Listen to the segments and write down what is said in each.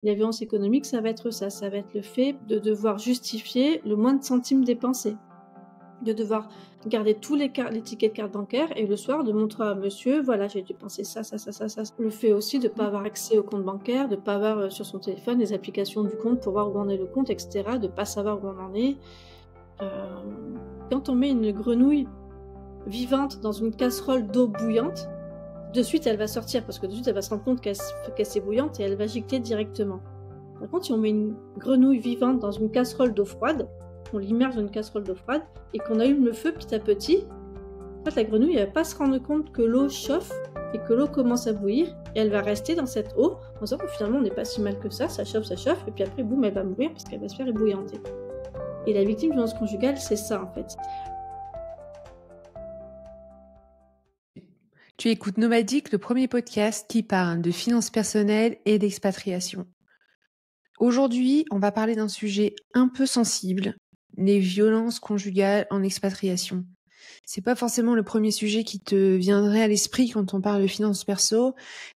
La violence économique, ça va être ça. Ça va être le fait de devoir justifier le moins de centimes dépensés. De devoir garder tous les tickets de carte bancaire et le soir de montrer à monsieur, voilà, j'ai dépensé ça, ça, ça, ça, ça. Le fait aussi de ne pas avoir accès au compte bancaire, de ne pas avoir sur son téléphone les applications du compte pour voir où en est le compte, etc. De ne pas savoir où on en est. Quand on met une grenouille vivante dans une casserole d'eau bouillante, de suite elle va sortir parce que de suite elle va se rendre compte qu'elle est bouillante et elle va gicler directement. Par contre, si on met une grenouille vivante dans une casserole d'eau froide, on l'immerge dans une casserole d'eau froide et qu'on allume le feu petit à petit, en fait la grenouille elle va pas se rendre compte que l'eau chauffe et que l'eau commence à bouillir et elle va rester dans cette eau en disant que finalement on n'est pas si mal que ça chauffe et puis après boum elle va mourir parce qu'elle va se faire ébouillanter. Et la victime de violence conjugale, c'est ça en fait. Tu écoutes Nomadique, le premier podcast qui parle de finances personnelles et d'expatriation. Aujourd'hui, on va parler d'un sujet un peu sensible, les violences conjugales en expatriation. C'est pas forcément le premier sujet qui te viendrait à l'esprit quand on parle de finances perso,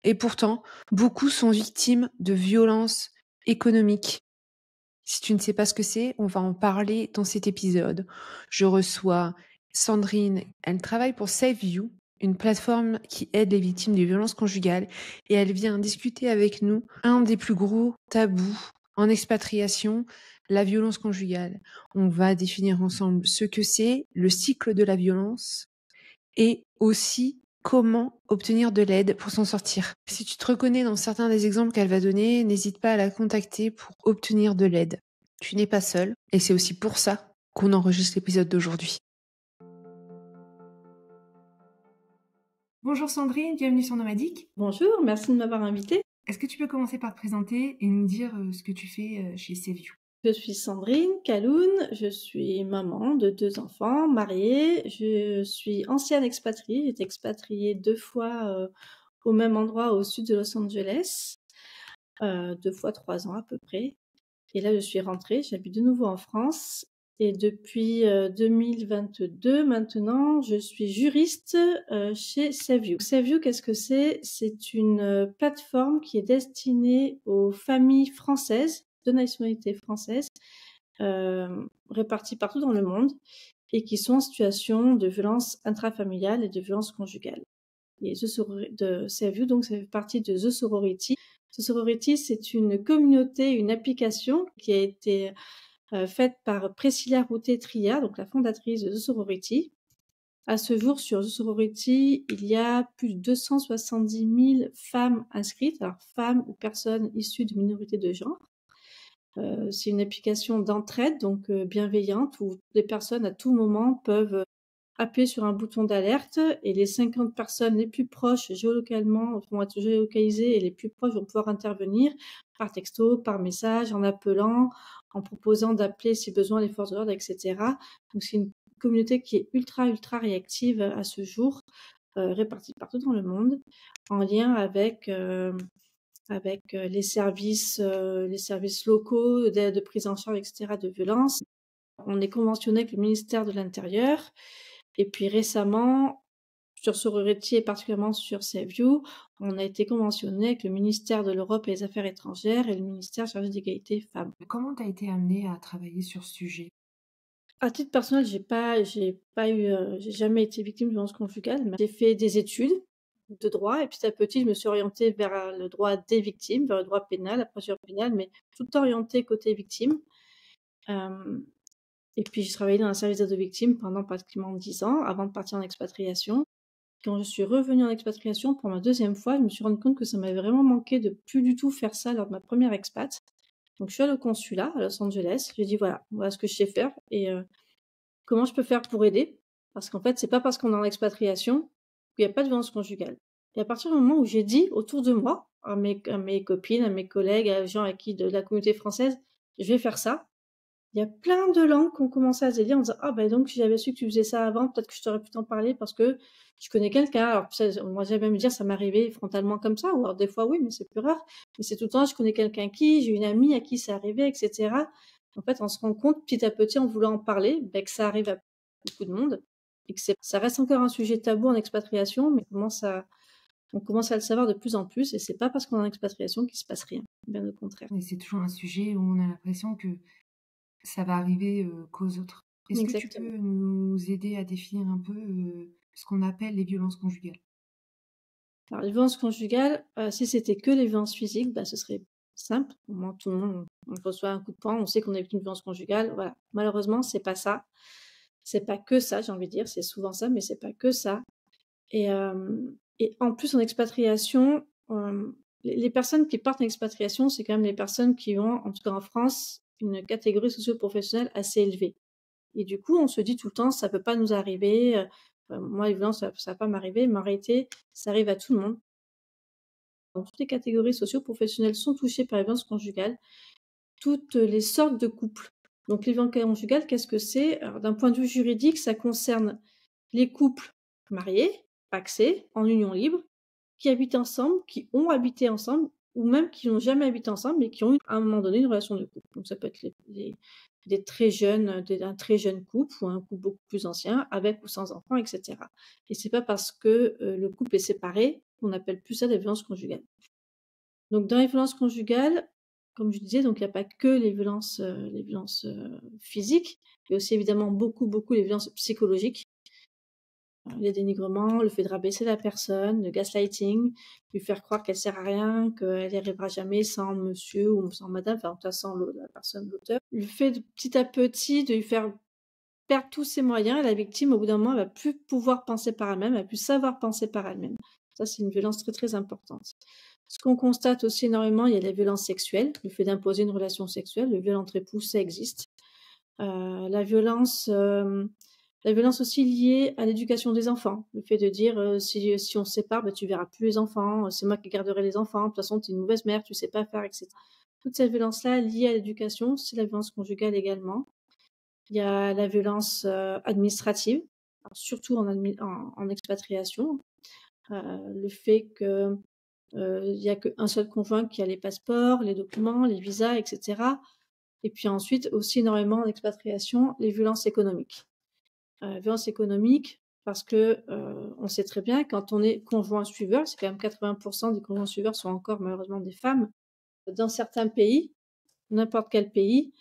et pourtant, beaucoup sont victimes de violences économiques. Si tu ne sais pas ce que c'est, on va en parler dans cet épisode. Je reçois Sandrine, elle travaille pour Save You, une plateforme qui aide les victimes de violences conjugales, et elle vient discuter avec nous un des plus gros tabous en expatriation, la violence conjugale. On va définir ensemble ce que c'est, le cycle de la violence, et aussi comment obtenir de l'aide pour s'en sortir. Si tu te reconnais dans certains des exemples qu'elle va donner, n'hésite pas à la contacter pour obtenir de l'aide. Tu n'es pas seule, et c'est aussi pour ça qu'on enregistre l'épisode d'aujourd'hui. Bonjour Sandrine, bienvenue sur Nomadique. Bonjour, merci de m'avoir invitée. Est-ce que tu peux commencer par te présenter et nous dire ce que tu fais chez Save You ? Je suis Sandrine Kaloun, je suis maman de 2 enfants, mariée, je suis ancienne expatriée, j'ai été expatriée 2 fois au même endroit au sud de Los Angeles, 2 fois 3 ans à peu près. Et là je suis rentrée, j'habite de nouveau en France et depuis 2022 maintenant je suis juriste chez Save You. Save You, qu'est-ce que c'est ? C'est une plateforme qui est destinée aux familles françaises de nationalité française réparties partout dans le monde et qui sont en situation de violence intrafamiliale et de violence conjugale. Et de Save You, donc ça fait partie de The Sorority. The Sorority, c'est une communauté, une application qui a été faite par Priscilla Routet-Tria, donc la fondatrice de The Sorority. À ce jour, sur The Sorority, il y a plus de 270 000 femmes inscrites, alors femmes ou personnes issues de minorités de genre. C'est une application d'entraide, donc bienveillante, où les personnes à tout moment peuvent appuyer sur un bouton d'alerte et les 50 personnes les plus proches géolocalement vont être géolocalisées et les plus proches vont pouvoir intervenir par texto, par message, en appelant, en proposant d'appeler si besoin les forces de l'ordre, etc. Donc c'est une communauté qui est ultra réactive à ce jour, répartie partout dans le monde, en lien avec les services locaux de prise en charge, etc., de violence. On est conventionné avec le ministère de l'Intérieur. Et puis récemment, sur Sorority et particulièrement sur Save You, on a été conventionné avec le ministère de l'Europe et des Affaires étrangères et le ministère chargé d'égalité femmes. Comment tu as été amenée à travailler sur ce sujet ? À titre personnel, j'ai jamais été victime de violence conjugale. J'ai fait des études de droit et petit à petit, je me suis orientée vers le droit des victimes, vers le droit pénal, la procédure pénale, mais tout orientée côté victime. Et puis j'ai travaillé dans un service d'aide aux victimes pendant pratiquement 10 ans avant de partir en expatriation. Quand je suis revenue en expatriation pour ma 2e fois, je me suis rendue compte que ça m'avait vraiment manqué de plus du tout faire ça lors de ma première expat. Donc je suis allée au consulat à Los Angeles, j'ai dit voilà ce que je sais faire et comment je peux faire pour aider. Parce qu'en fait, c'est pas parce qu'on est en expatriation qu'il n'y a pas de violence conjugale. Et à partir du moment où j'ai dit autour de moi, à mes copines, à mes collègues, à gens de la communauté française, je vais faire ça, il y a plein de langues qui ont commencé à se dire en disant ah ben donc si j'avais su que tu faisais ça avant, peut-être que je t'aurais pu t'en parler parce que je connais quelqu'un. Alors moi j'aime même dire ça m'est arrivé frontalement comme ça, ou alors des fois oui mais c'est plus rare, mais c'est tout le temps je connais quelqu'un j'ai une amie à qui c'est arrivé, etc. En fait on se rend compte petit à petit en voulant en parler que ça arrive à beaucoup de monde et que ça reste encore un sujet tabou en expatriation, mais commence à On commence à le savoir de plus en plus et c'est pas parce qu'on est en expatriation qu'il se passe rien, bien au contraire. Et c'est toujours un sujet où on a l'impression que ça va arriver, qu'aux autres. Est-ce que tu Exactement. peux nous aider à définir un peu, ce qu'on appelle les violences conjugales? Alors les violences conjugales, si c'était que les violences physiques, bah, ce serait simple. Au moins tout le monde, on reçoit un coup de poing, on sait qu'on a vécu une violence conjugale, voilà. Malheureusement, c'est pas ça. C'est pas que ça, j'ai envie de dire, c'est souvent ça, mais c'est pas que ça. Et en plus en expatriation, les personnes qui partent en expatriation, c'est quand même les personnes qui ont, en tout cas en France, une catégorie socio-professionnelle assez élevée. Et du coup, on se dit tout le temps: «Ça peut pas nous arriver, moi les violences ça va pas m'arriver», mais en réalité, ça arrive à tout le monde. Donc toutes les catégories socio-professionnelles sont touchées par les violences conjugales, toutes les sortes de couples. Donc les violences conjugales, qu'est-ce que c'est? Alors d'un point de vue juridique, ça concerne les couples mariés, pacsés, en union libre, qui habitent ensemble, qui ont habité ensemble ou même qui n'ont jamais habité ensemble, mais qui ont eu à un moment donné une relation de couple. Donc ça peut être des très jeunes, un très jeune couple ou un couple beaucoup plus ancien, avec ou sans enfants, et cetera. Et c'est pas parce que, le couple est séparé qu'on n'appelle plus ça des violences conjugales. Donc dans les violences conjugales, comme je disais, donc il y a pas que les violences, physiques, il y a aussi évidemment beaucoup, beaucoup les violences psychologiques. Les dénigrements, le fait de rabaisser la personne, le gaslighting, lui faire croire qu'elle sert à rien, qu'elle n'y arrivera jamais sans monsieur ou sans madame, enfin, en tout cas sans la personne, l'auteur. Le fait de petit à petit de lui faire perdre tous ses moyens et la victime, au bout d'un moment, elle va plus pouvoir penser par elle-même, elle va plus savoir penser par elle-même. Ça, c'est une violence très, très importante. Ce qu'on constate aussi énormément, il y a la violence sexuelle, le fait d'imposer une relation sexuelle, le viol entre époux, ça existe. La violence, la violence aussi liée à l'éducation des enfants. Le fait de dire, si on se sépare, bah, tu verras plus les enfants, c'est moi qui garderai les enfants, de toute façon, tu es une mauvaise mère, tu sais pas faire, et cetera. Toute cette violence-là liée à l'éducation, c'est la violence conjugale également. Il y a la violence, administrative, alors surtout en expatriation. Le fait que, il y a qu'un seul conjoint qui a les passeports, les documents, les visas, et cetera. Et puis ensuite aussi énormément en expatriation, les violences économiques. Violences économiques parce que, on sait très bien quand on est conjoint suiveur, c'est quand même 80 des conjoints suiveurs sont encore malheureusement des femmes. Dans certains pays, n'importe quel pays,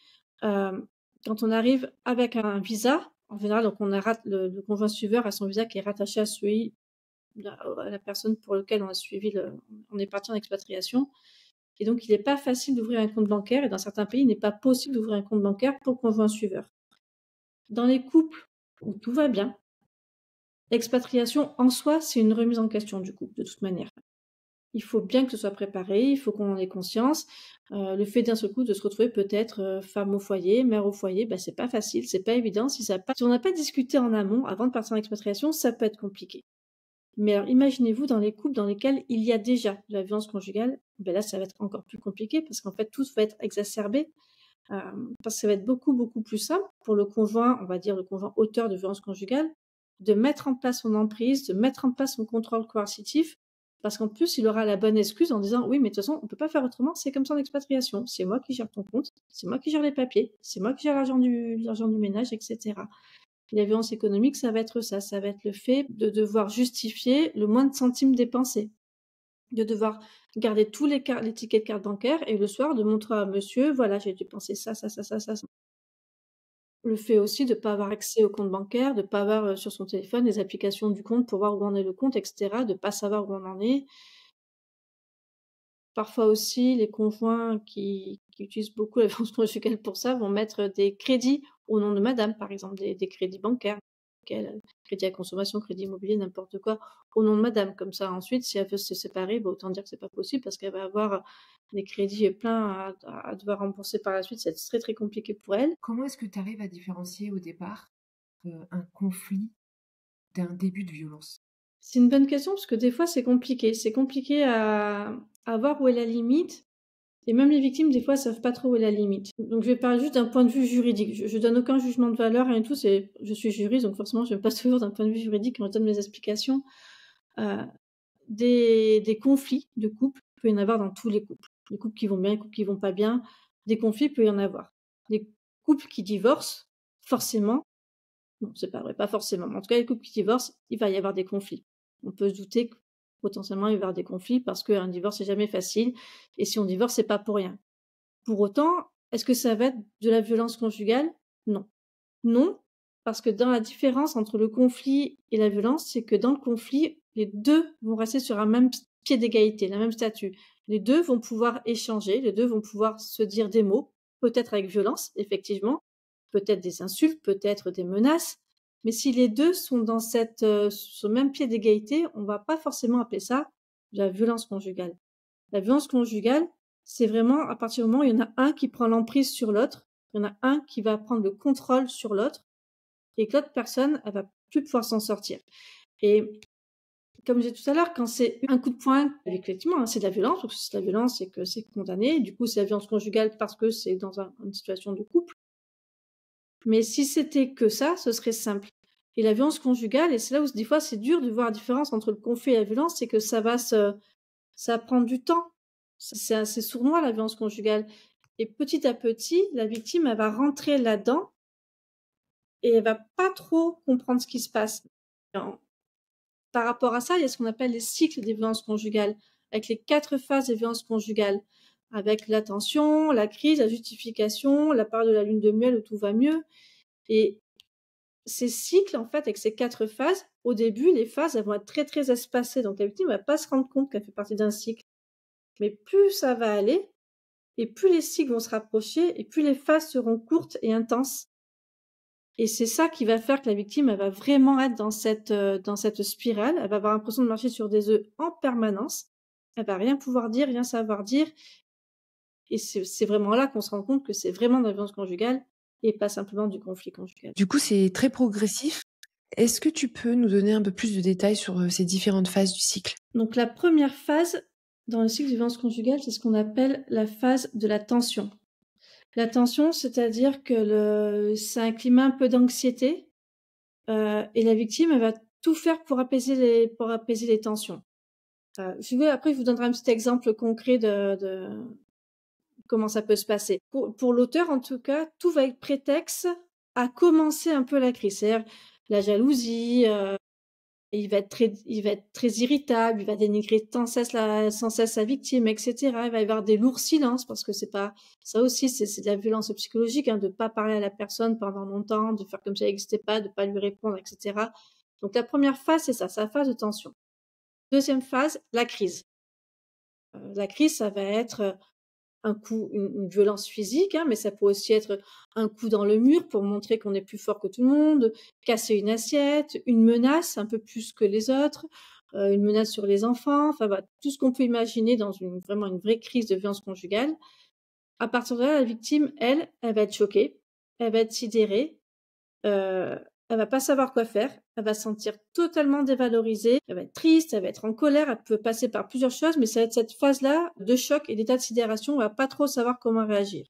hem, quand on arrive avec un visa, en général donc on a le conjoint suiveur a son visa qui est rattaché à celui à la personne pour lequel on est parti en expatriation et donc il n'est pas facile d'ouvrir un compte bancaire et dans certains pays, il n'est pas possible d'ouvrir un compte bancaire pour le conjoint suiveur. Dans les couples où tout va bien, l'expatriation en soi, c'est une remise en question du couple, de toute manière. Il faut bien que ce soit préparé, il faut qu'on en ait conscience. Le fait d'un seul coup de se retrouver peut-être, femme au foyer, mère au foyer, bah, c'est pas facile, c'est pas évident. Si on n'a pas discuté en amont avant de partir en expatriation, ça peut être compliqué. Mais alors imaginez-vous dans les couples dans lesquels il y a déjà de la violence conjugale, ben là, ça va être encore plus compliqué parce qu'en fait, tout va être exacerbé. Parce que ça va être beaucoup, beaucoup plus simple pour le conjoint, on va dire le conjoint auteur de violences conjugales, de mettre en place son emprise, de mettre en place son contrôle coercitif, parce qu'en plus, il aura la bonne excuse en disant: «Oui, mais de toute façon, on peut pas faire autrement, c'est comme ça en expatriation. C'est moi qui gère ton compte, c'est moi qui gère les papiers, c'est moi qui gère l'argent du ménage, et cetera». Et la violence économique, ça va être ça, ça va être le fait de devoir justifier le moins de centimes dépensés. De devoir garder tous les tickets de carte bancaire et le soir de montrer à monsieur: «Voilà, j'ai dépensé ça, ça, ça, ça, ça, ça». Le fait aussi de pas avoir accès au compte bancaire, de pas avoir, sur son téléphone les applications du compte pour voir où en est le compte et cetera, de pas savoir où on en est. Parfois aussi, les conjoints qui utilisent beaucoup la violence conjugale pour ça, vont mettre des crédits au nom de madame, par exemple, des crédits bancaires, crédit à consommation, crédit immobilier, n'importe quoi, au nom de madame. Comme ça, ensuite, si elle veut se séparer, bah, autant dire que c'est pas possible parce qu'elle va avoir des crédits pleins à devoir rembourser par la suite. C'est très, très compliqué pour elle. Comment est-ce que tu arrives à différencier au départ, un conflit d'un début de violence? C'est une bonne question parce que des fois, c'est compliqué. C'est compliqué à voir où est la limite. Et même les victimes, des fois, savent pas trop où est la limite. Donc, je vais parler juste d'un point de vue juridique. Je donne aucun jugement de valeur, rien du tout. Je suis juriste, donc forcément, je passe toujours d'un point de vue juridique quand je donne mes explications. Euh, des conflits de couple, il peut y en avoir dans tous les couples. Les couples qui vont bien, les couples qui vont pas bien. Des conflits, il peut y en avoir. Les couples qui divorcent, forcément, non, c'est pas vrai, pas forcément. Mais en tout cas, les couples qui divorcent, il va y avoir des conflits. On peut se douter potentiellement il va y avoir des conflits parce qu'un divorce n'est jamais facile et si on divorce, c'est pas pour rien. Pour autant, est-ce que ça va être de la violence conjugale? Non. Non, parce que dans la différence entre le conflit et la violence, c'est que dans le conflit, les 2 vont rester sur un même pied d'égalité, le même statut. Les 2 vont pouvoir échanger, les 2 vont pouvoir se dire des mots, peut-être avec violence, effectivement, peut-être des insultes, peut-être des menaces, mais si les 2 sont dans sur le même pied d'égalité, on va pas forcément appeler ça de la violence conjugale. La violence conjugale, c'est vraiment à partir du moment où il y en a un qui prend l'emprise sur l'autre, il y en a un qui va prendre le contrôle sur l'autre et que l'autre personne, elle va plus pouvoir s'en sortir. Et comme je disais tout à l'heure, quand c'est un coup de poing, effectivement, c'est de la violence, parce que c'est de la violence et que c'est condamné. Du coup, c'est la violence conjugale parce que c'est dans une situation de couple. Mais si c'était que ça, ce serait simple. Et la violence conjugale, et c'est là où des fois c'est dur de voir la différence entre le conflit et la violence, c'est que ça va prendre du temps. C'est assez sournois, la violence conjugale. Et petit à petit, la victime, elle va rentrer là-dedans et elle va pas trop comprendre ce qui se passe. Par rapport à ça, il y a ce qu'on appelle les cycles des violences conjugales, avec les 4 phases des violences conjugales, avec la tension, la crise, la justification, la période de la lune de miel où tout va mieux. Et ces cycles, en fait, avec ces 4 phases, au début, les phases, elles vont être très, très espacées. Donc la victime ne va pas se rendre compte qu'elle fait partie d'un cycle. Mais plus ça va aller, et plus les cycles vont se rapprocher, et plus les phases seront courtes et intenses. Et c'est ça qui va faire que la victime, elle va vraiment être dans cette spirale. Elle va avoir l'impression de marcher sur des œufs en permanence. Elle va rien pouvoir dire, rien savoir dire. Et c'est vraiment là qu'on se rend compte que c'est vraiment de la violence conjugale et pas simplement du conflit conjugal. Du coup, c'est très progressif. Est-ce que tu peux nous donner un peu plus de détails sur ces différentes phases du cycle? Donc la première phase dans le cycle de violence conjugale, c'est ce qu'on appelle la phase de la tension. La tension, c'est-à-dire que c'est un climat un peu d'anxiété et la victime, elle va tout faire pour apaiser les tensions. Après, je vous donnerai un petit exemple concret de comment ça peut se passer. Pour l'auteur, en tout cas, tout va être prétexte à commencer un peu la crise. C'est-à-dire la jalousie, il va être très irritable, il va dénigrer sans cesse sa victime, etc. Il va y avoir des lourds silences parce que c'est pas ça aussi, c'est de la violence psychologique, hein, de pas parler à la personne pendant longtemps, de faire comme si elle n'existait pas, de pas lui répondre, etc. Donc la première phase, c'est ça, c'est la phase de tension. Deuxième phase, la crise. La crise, ça va être un coup, une violence physique, hein, mais ça peut aussi être un coup dans le mur pour montrer qu'on est plus fort que tout le monde, casser une assiette, une menace un peu plus que les autres, une menace sur les enfants, enfin voilà, tout ce qu'on peut imaginer dans vraiment une vraie crise de violence conjugale. À partir de là, la victime, elle va être choquée, elle va être sidérée, elle va pas savoir quoi faire, elle va se sentir totalement dévalorisée, elle va être triste, elle va être en colère, elle peut passer par plusieurs choses, mais ça va être cette phase-là de choc et d'état de sidération, elle va pas trop savoir comment réagir.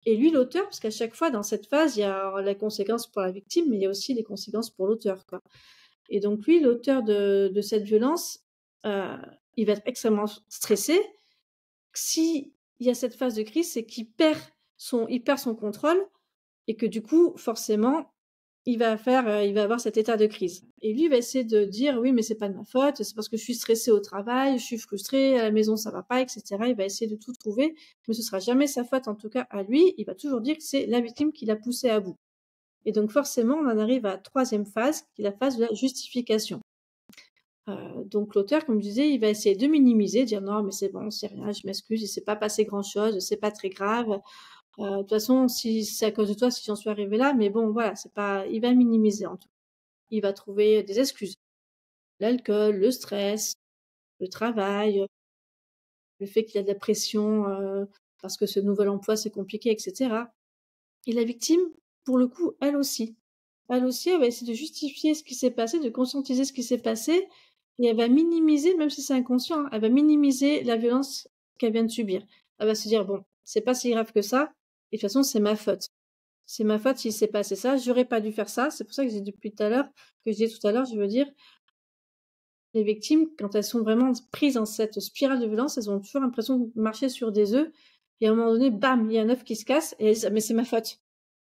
Et lui, l'auteur, parce qu'à chaque fois dans cette phase, il y a les conséquences pour la victime, mais il y a aussi les conséquences pour l'auteur, quoi. Et donc lui, l'auteur de cette violence, il va être extrêmement stressé. Si il y a cette phase de crise, c'est qu'il perd son contrôle et que du coup, forcément, il va avoir cet état de crise. Et lui, il va essayer de dire, oui, mais c'est pas de ma faute, c'est parce que je suis stressé au travail, je suis frustré, à la maison ça va pas, etc. Il va essayer de tout trouver, mais ce sera jamais sa faute, en tout cas à lui. Il va toujours dire que c'est la victime qui l'a poussé à bout. Et donc forcément, on en arrive à la troisième phase, qui est la phase de la justification. Donc l'auteur, comme je disais, il va essayer de minimiser, dire non, mais c'est bon, c'est rien, je m'excuse, il s'est pas passé grand chose, c'est pas très grave. De toute façon, si c'est à cause de toi, si j'en suis arrivée là, mais bon, voilà, c'est pas, il va minimiser en tout. Il va trouver des excuses. L'alcool, le stress, le travail, le fait qu'il y a de la pression, parce que ce nouvel emploi, c'est compliqué, etc. Et la victime, pour le coup, elle aussi. Elle aussi, elle va essayer de justifier ce qui s'est passé, de conscientiser ce qui s'est passé, et elle va minimiser, même si c'est inconscient, hein, elle va minimiser la violence qu'elle vient de subir. Elle va se dire, bon, c'est pas si grave que ça, et de toute façon, c'est ma faute. C'est ma faute s'il s'est passé ça, j'aurais pas dû faire ça. C'est pour ça que j'ai dit depuis tout à l'heure, je veux dire, les victimes, quand elles sont vraiment prises dans cette spirale de violence, elles ont toujours l'impression de marcher sur des œufs, et à un moment donné, bam, il y a un œuf qui se casse, et elles disent, mais c'est ma faute.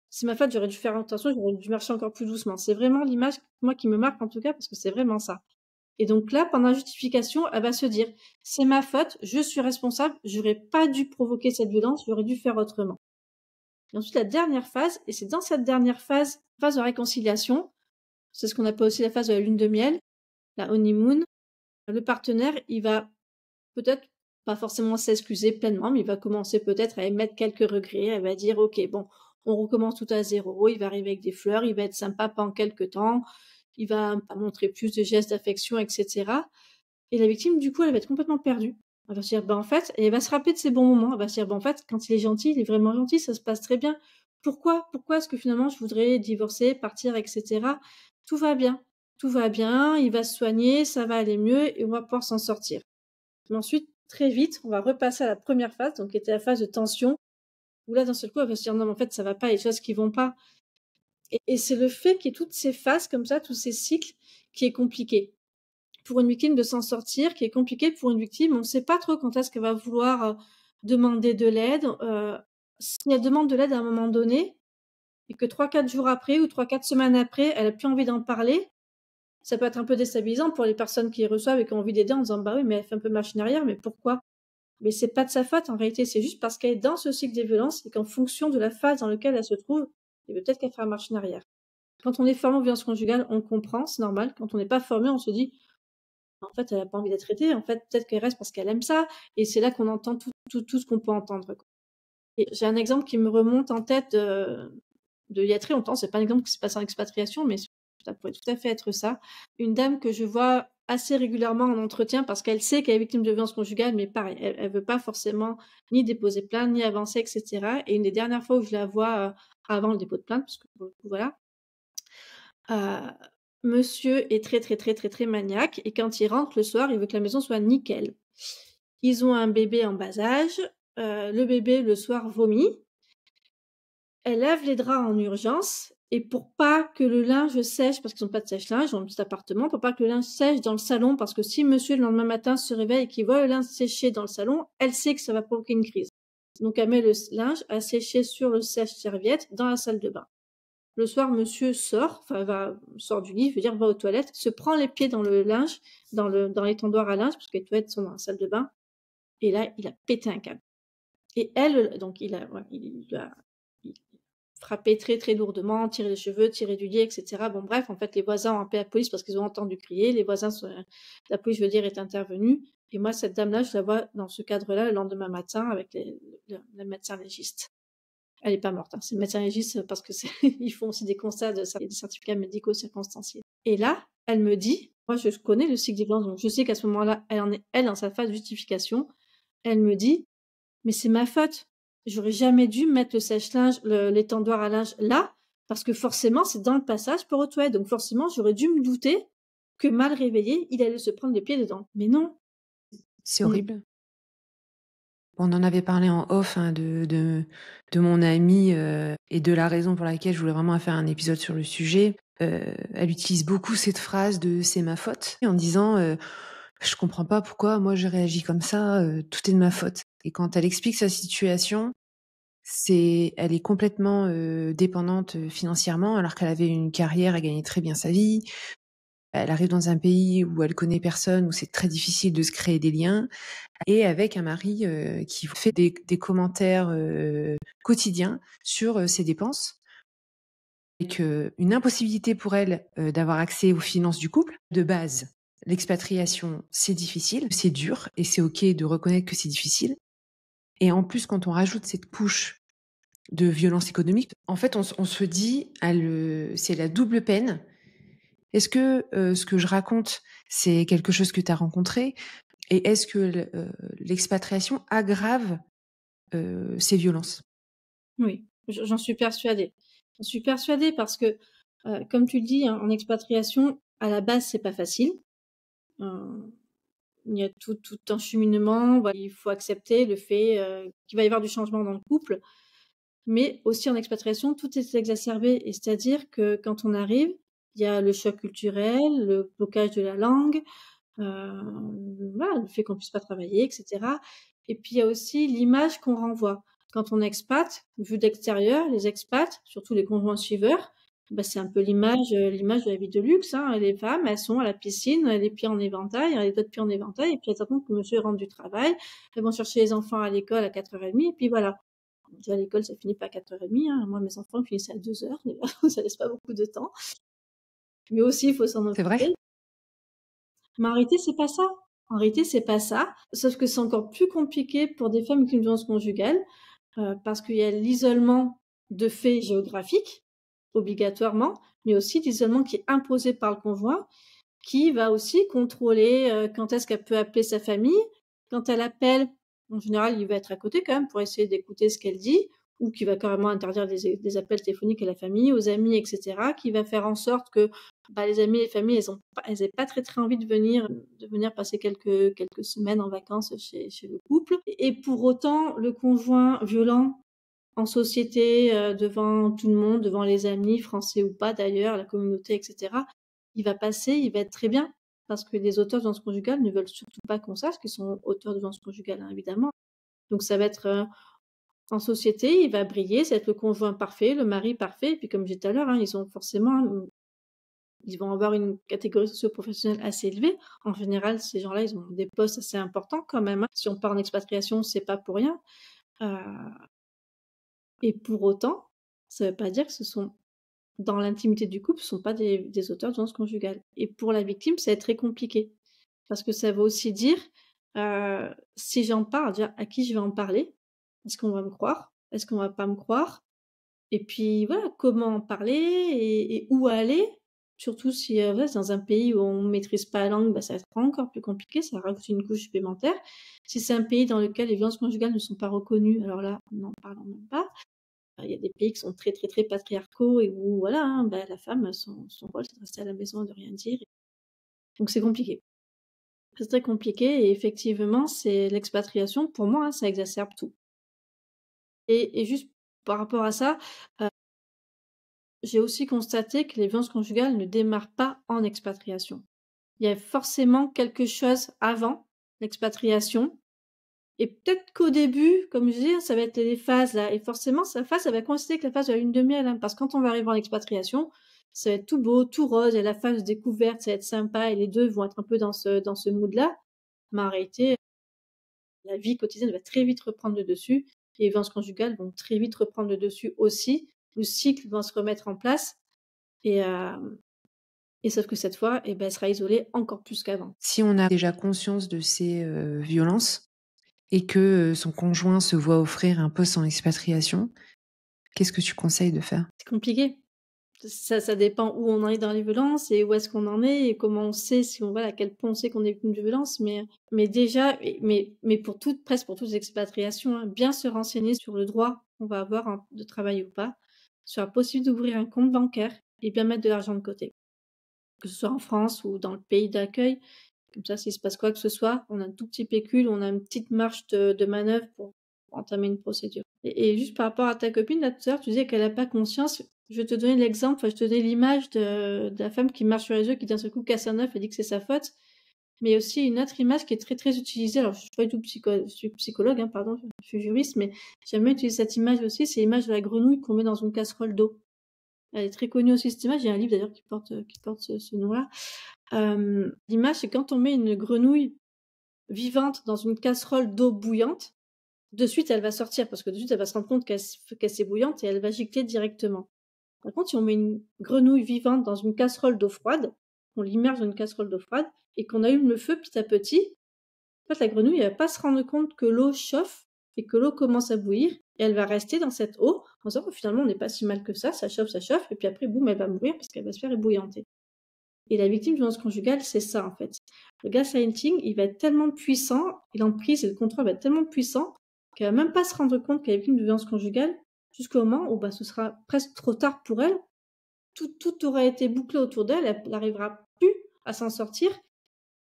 C'est ma faute, j'aurais dû faire attention, j'aurais dû marcher encore plus doucement. C'est vraiment l'image, moi, qui me marque en tout cas, parce que c'est vraiment ça. Et donc là, pendant la justification, elle va se dire, c'est ma faute, je suis responsable, j'aurais pas dû provoquer cette violence, j'aurais dû faire autrement. Et ensuite, la dernière phase, et c'est dans cette dernière phase de réconciliation, c'est ce qu'on appelle aussi la phase de la lune de miel, la honeymoon, le partenaire, il va peut-être pas forcément s'excuser pleinement, mais il va commencer peut-être à émettre quelques regrets. Elle va dire, OK, bon, on recommence tout à zéro. Il va arriver avec des fleurs, il va être sympa pendant quelques temps, il va montrer plus de gestes d'affection, etc. Et la victime, du coup, elle va être complètement perdue. Elle va se dire, en fait, et elle va se rappeler de ses bons moments. Elle va se dire, en fait, quand il est gentil, il est vraiment gentil, ça se passe très bien. Pourquoi est-ce que finalement je voudrais divorcer, partir, etc. Tout va bien. Tout va bien, il va se soigner, ça va aller mieux et on va pouvoir s'en sortir. Mais ensuite, très vite, on va repasser à la première phase, donc qui était la phase de tension, où là, d'un seul coup, elle va se dire, non, mais en fait, ça va pas, il y a des choses qui vont pas. Et c'est le fait qu'il y ait toutes ces phases comme ça, tous ces cycles, qui est compliqué. Pour une victime de s'en sortir, qui est compliqué pour une victime, on ne sait pas trop quand est-ce qu'elle va vouloir demander de l'aide. Si elle demande de l'aide à un moment donné, et que 3-4 jours après ou 3-4 semaines après, elle a plus envie d'en parler, ça peut être un peu déstabilisant pour les personnes qui reçoivent et qui ont envie d'aider en disant, bah oui, mais elle fait un peu machine arrière, mais pourquoi? Mais c'est pas de sa faute, en réalité, c'est juste parce qu'elle est dans ce cycle des violences et qu'en fonction de la phase dans laquelle elle se trouve, peut-être qu'elle fera marche en arrière. Quand on est formé aux violences conjugales, on comprend, c'est normal. Quand on n'est pas formé, on se dit, en fait, elle n'a pas envie d'être aidée, en fait, peut-être qu'elle reste parce qu'elle aime ça, et c'est là qu'on entend tout ce qu'on peut entendre, quoi. Et j'ai un exemple qui me remonte en tête de il y a très longtemps, c'est pas un exemple qui s'est passé en expatriation, mais ça pourrait tout à fait être ça. Une dame que je vois assez régulièrement en entretien parce qu'elle sait qu'elle est victime de violences conjugales, mais pareil, elle veut pas forcément ni déposer plainte, ni avancer, etc. Et une des dernières fois où je la vois avant le dépôt de plainte, parce que pour le coup, voilà, monsieur est très, très, très, très, très maniaque, et quand il rentre le soir, il veut que la maison soit nickel. Ils ont un bébé en bas âge, le bébé, le soir, vomit. Elle lave les draps en urgence, et pour pas que le linge sèche, parce qu'ils n'ont pas de sèche-linge dans le petit appartement, pour pas que le linge sèche dans le salon, parce que si monsieur le lendemain matin se réveille et qu'il voit le linge sécher dans le salon, elle sait que ça va provoquer une crise. Donc elle met le linge à sécher sur le sèche-serviette dans la salle de bain. Le soir, monsieur sort du lit, va aux toilettes, se prend les pieds dans le linge, dans l'étendoir à linge, parce que les toilettes sont dans la salle de bain, et là, il a pété un câble. Et elle, donc il a frappé très très lourdement, tiré les cheveux, tiré du lit, etc. Bon bref, en fait, les voisins ont appelé la police parce qu'ils ont entendu crier. La police, est intervenue. Et moi, cette dame-là, je la vois dans ce cadre-là le lendemain matin avec le médecin légiste. Elle est pas morte, hein. C'est le médecin légiste parce que ils font aussi des constats des certificats médicaux circonstanciés. Et là, elle me dit, moi, je connais le cycle des violences, donc je sais qu'à ce moment-là, elle, dans sa phase de justification, elle me dit, mais c'est ma faute. J'aurais jamais dû mettre le sèche-linge, l'étendoir à linge là, parce que forcément, c'est dans le passage pour aux toilettes. Donc forcément, j'aurais dû me douter que mal réveillé, il allait se prendre les pieds dedans. Mais non. C'est horrible. On en avait parlé en off, hein, de mon amie et de la raison pour laquelle je voulais vraiment faire un épisode sur le sujet. Elle utilise beaucoup cette phrase de « c'est ma faute » en disant je comprends pas pourquoi moi je réagis comme ça, tout est de ma faute. Et quand elle explique sa situation, elle est complètement dépendante financièrement alors qu'elle avait une carrière, elle gagnait très bien sa vie. Elle arrive dans un pays où elle connaît personne, où c'est très difficile de se créer des liens, et avec un mari qui fait des commentaires quotidiens sur ses dépenses, avec une impossibilité pour elle d'avoir accès aux finances du couple. De base, l'expatriation, c'est difficile, c'est dur, et c'est OK de reconnaître que c'est difficile. Et en plus, quand on rajoute cette couche de violence économique, en fait, on se dit, c'est la double peine. Est-ce que ce que je raconte, c'est quelque chose que tu as rencontré? Et est-ce que l'expatriation aggrave ces violences? Oui, j'en suis persuadée. J'en suis persuadée parce que, comme tu le dis, hein, en expatriation, à la base, c'est pas facile. Il y a tout un cheminement. Il faut accepter le fait qu'il va y avoir du changement dans le couple. Mais aussi en expatriation, tout est exacerbé. Et c'est-à-dire que quand on arrive, il y a le choc culturel, le blocage de la langue, le fait qu'on puisse pas travailler, etc. Et puis il y a aussi l'image qu'on renvoie. Quand on expat, vu d'extérieur, les expats, surtout les conjoints suiveurs, Bah, c'est un peu l'image de la vie de luxe, hein. Les femmes, elles sont à la piscine, les pieds en éventail, les doigts de pied en éventail, et puis elles attendent que monsieur rentre du travail. Elles vont chercher les enfants à l'école à 4h30, et puis voilà. Déjà, à l'école, ça finit pas à 4h30, hein. Moi, mes enfants finissaient à 2h, ça laisse pas beaucoup de temps. Mais aussi, il faut s'en C'est vrai? occuper. Mais en réalité, c'est pas ça. En réalité, c'est pas ça. Sauf que c'est encore plus compliqué pour des femmes qui ont une violence conjugale, parce qu'il y a l'isolement de fait géographique, obligatoirement, mais aussi l'isolement qui est imposé par le conjoint, qui va aussi contrôler quand est-ce qu'elle peut appeler sa famille. Quand elle appelle, en général, il va être à côté quand même pour essayer d'écouter ce qu'elle dit, ou qui va carrément interdire des appels téléphoniques à la famille, aux amis, etc., qui va faire en sorte que les amis et les familles, elles n'aient pas très très envie de venir passer quelques semaines en vacances chez le couple. Et pour autant, le conjoint violent en société, devant tout le monde, devant les amis, français ou pas d'ailleurs, la communauté, etc., il va passer, il va être très bien. Parce que les auteurs de violences conjugales ne veulent surtout pas qu'on sache qu'ils sont auteurs de violences conjugales, hein, évidemment. Donc ça va être en société, il va briller, ça va être le conjoint parfait, le mari parfait. Et puis comme je disais tout à l'heure, hein, ils ont forcément, ils vont avoir une catégorie socio-professionnelle assez élevée. En général, ces gens-là, ils ont des postes assez importants quand même, hein. Si on part en expatriation, c'est pas pour rien. Euh, et pour autant, ça veut pas dire que ce sont dans l'intimité du couple, ce sont pas des auteurs de violences conjugales. Et pour la victime, ça va être très compliqué. Parce que ça veut aussi dire, si j'en parle, déjà, à qui je vais en parler? Est-ce qu'on va me croire? Est-ce qu'on va pas me croire? Et puis voilà, comment en parler et où aller? Surtout si voilà, c'est dans un pays où on maîtrise pas la langue, ça va être encore plus compliqué, ça rajoute une couche supplémentaire. Si c'est un pays dans lequel les violences conjugales ne sont pas reconnues, alors là, n'en parlons même pas. Il y a des pays qui sont très très très patriarcaux et où voilà, hein, la femme, son rôle, c'est de rester à la maison et de rien dire. Donc c'est compliqué. C'est très compliqué et effectivement, c'est l'expatriation, pour moi, hein, ça exacerbe tout. Et juste par rapport à ça, j'ai aussi constaté que les violences conjugales ne démarrent pas en expatriation. Il y a forcément quelque chose avant l'expatriation. Et peut-être qu'au début, comme je disais, ça va être les phases là. Et forcément, sa phase, ça va coïncider avec la phase de la lune de miel, hein, parce que quand on va arriver en expatriation, ça va être tout beau, tout rose, et la phase de découverte, ça va être sympa, et les deux vont être un peu dans ce mood-là. Mais en réalité, la vie quotidienne va très vite reprendre le dessus, et les violences conjugales vont très vite reprendre le dessus aussi. Le cycle va se remettre en place, et sauf que cette fois, elle sera isolée encore plus qu'avant. Si on a déjà conscience de ces violences et que son conjoint se voit offrir un poste en expatriation, qu'est-ce que tu conseilles de faire? C'est compliqué. Ça dépend où on en est dans les violences et où est-ce qu'on en est et comment on sait, si on voilà, à quel point on sait qu'on est victime de violence. Mais déjà, mais presque pour toutes les expatriations, hein, bien se renseigner sur le droit qu'on va avoir de travailler ou pas, sur la possibilité d'ouvrir un compte bancaire et bien mettre de l'argent de côté. Que ce soit en France ou dans le pays d'accueil. Comme ça, s'il se passe quoi que ce soit, on a un tout petit pécule, on a une petite marge de manœuvre pour entamer une procédure. Et juste par rapport à ta copine, là, tout à l'heure, tu disais qu'elle n'a pas conscience. Je vais te donner l'exemple, je te donner l'image de la femme qui marche sur les œufs, qui d'un seul coup casse un œuf et dit que c'est sa faute. Mais il y a aussi une autre image qui est très très utilisée. Alors, je suis pas du tout je suis psychologue, hein, pardon, je suis juriste, mais j'aime bien utiliser cette image aussi. C'est l'image de la grenouille qu'on met dans une casserole d'eau. Elle est très connue aussi, cette image. Il y a un livre d'ailleurs qui porte ce nom-là. L'image, c'est quand on met une grenouille vivante dans une casserole d'eau bouillante, de suite elle va sortir parce que de suite elle va se rendre compte qu'elle s'est bouillante et elle va gicler directement. Par contre, si on met une grenouille vivante dans une casserole d'eau froide, on l'immerge dans une casserole d'eau froide et qu'on allume le feu petit à petit, en fait la grenouille elle va pas se rendre compte que l'eau chauffe et que l'eau commence à bouillir et elle va rester dans cette eau en disant finalement on n'est pas si mal que ça chauffe et puis après boum elle va mourir parce qu'elle va se faire ébouillanter. Et la victime de violence conjugale, c'est ça, en fait. Le gaslighting, il va être tellement puissant, et l'emprise et le contrôle va être tellement puissant qu'elle va même pas se rendre compte qu'elle est victime de violence conjugale jusqu'au moment où ce sera presque trop tard pour elle. Tout aura été bouclé autour d'elle, elle n'arrivera plus à s'en sortir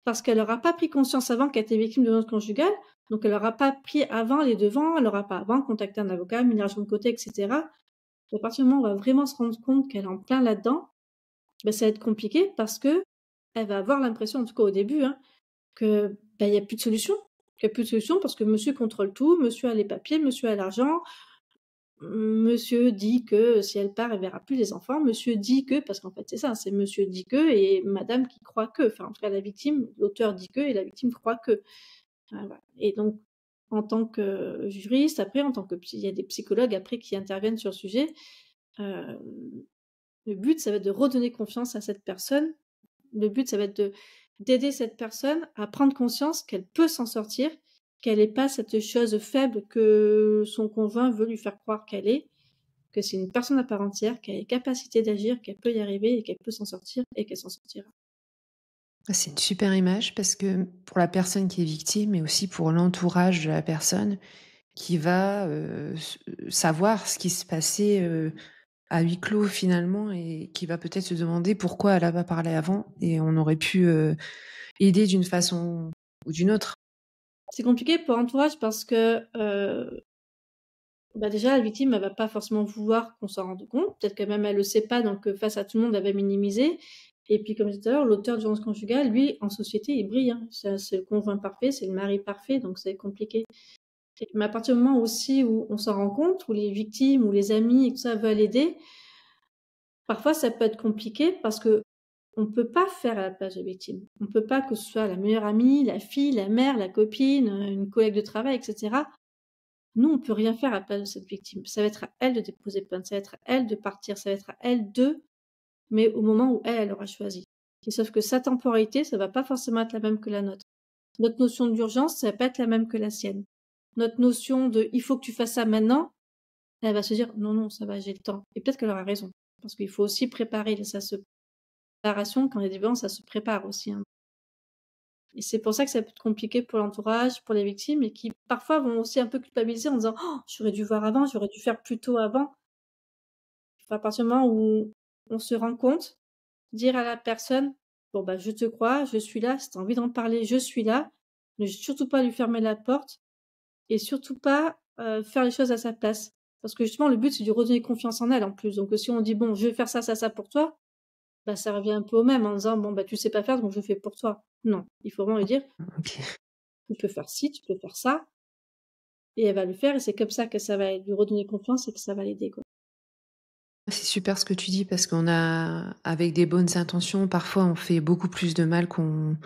parce qu'elle n'aura pas pris conscience avant qu'elle était victime de violence conjugale, donc elle n'aura pas pris avant les devants, elle n'aura pas avant contacté un avocat, mis l'argent de côté, etc. Et à partir du moment où on va vraiment se rendre compte qu'elle est en plein là-dedans, ça va être compliqué parce que elle va avoir l'impression, en tout cas au début, hein, que il y a plus de solution. Qu'il y a plus de solution parce que monsieur contrôle tout, monsieur a les papiers, monsieur a l'argent. monsieur dit que si elle part, elle verra plus les enfants. Monsieur dit que, parce qu'en fait, c'est ça, c'est monsieur dit que et madame qui croit que. Enfin, en tout cas, la victime, l'auteur dit que et la victime croit que. Voilà. Et donc, en tant que juriste, après, il y a des psychologues après qui interviennent sur le sujet. Le but, ça va être de redonner confiance à cette personne. Le but, ça va être d'aider cette personne à prendre conscience qu'elle peut s'en sortir, qu'elle n'est pas cette chose faible que son conjoint veut lui faire croire qu'elle est, que c'est une personne à part entière, qui a les capacités d'agir, qu'elle peut y arriver et qu'elle peut s'en sortir et qu'elle s'en sortira. C'est une super image parce que pour la personne qui est victime, mais aussi pour l'entourage de la personne qui va savoir ce qui se passait à huis clos finalement et qui va peut-être se demander pourquoi elle n'a pas parlé avant et on aurait pu aider d'une façon ou d'une autre. C'est compliqué pour l'entourage parce que déjà, la victime, elle va pas forcément vouloir qu'on s'en rende compte. Peut-être que même elle le sait pas, donc face à tout le monde, elle va minimiser. Et puis, comme je disais tout à l'heure, l'auteur de violence conjugale, lui, en société, il brille. Hein. C'est le conjoint parfait, c'est le mari parfait, donc c'est compliqué. Mais à partir du moment aussi où on s'en rend compte, où les victimes, ou les amis, et tout ça veulent aider, parfois ça peut être compliqué parce que on peut pas faire à la place de la victime. On peut pas que ce soit la meilleure amie, la fille, la mère, la copine, une collègue de travail, etc. Nous, on peut rien faire à la place de cette victime. Ça va être à elle de déposer plainte, ça va être à elle de partir, ça va être à elle mais au moment où elle aura choisi. Et sauf que sa temporalité, ça va pas forcément être la même que la nôtre. Notre notion d'urgence, ça va pas être la même que la sienne. Notre notion de il faut que tu fasses ça maintenant, elle va se dire non, non, ça va, j'ai le temps. Et peut-être qu'elle aura raison. Parce qu'il faut aussi préparer ça se préparation, quand il y a des violences, ça se prépare aussi. Hein. Et c'est pour ça que ça peut être compliqué pour l'entourage, pour les victimes, et qui parfois vont aussi un peu culpabiliser en disant oh, j'aurais dû voir avant, j'aurais dû faire plus tôt avant. À partir du moment où on se rend compte, dire à la personne bon je te crois, je suis là, si tu as envie d'en parler, je suis là, ne surtout pas lui fermer la porte et surtout pas faire les choses à sa place. Parce que justement, le but, c'est de redonner confiance en elle en plus. Donc si on dit bon, je vais faire ça, ça, ça pour toi, ça revient un peu au même en disant bon tu sais pas faire donc je fais pour toi. Non, il faut vraiment lui dire Ok. tu peux faire ci, tu peux faire ça et elle va le faire et c'est comme ça que ça va lui redonner confiance et que ça va l'aider quoi. C'est super ce que tu dis parce qu'on a, avec des bonnes intentions, parfois on fait beaucoup plus de mal qu'on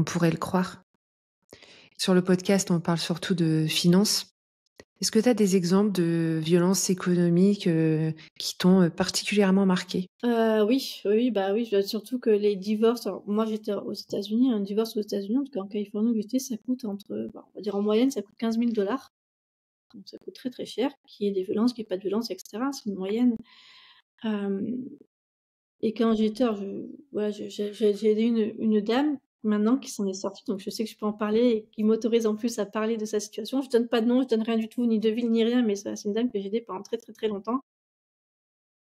pourrait le croire. Sur le podcast, on parle surtout de finances. Est-ce que tu as des exemples de violences économiques qui t'ont particulièrement marqué? Oui, surtout que les divorces alors moi j'étais aux États-Unis, un divorce aux États-Unis, en tout cas en Californie où j'étais, ça coûte entre, on va dire en moyenne, ça coûte 15 000 $. Donc ça coûte très, très cher. Qu'il y ait des violences, qu'il y ait pas de violences et cetera, c'est une moyenne. Hem et quand j'étais alors j'ai aidé une dame maintenant qui s'en est sortie, donc je sais que je peux en parler et qui m'autorise en plus à parler de sa situation. Je donne pas de nom, je donne rien du tout, ni de ville, ni rien, mais c'est une dame que j'ai aidée pendant très, très, très longtemps.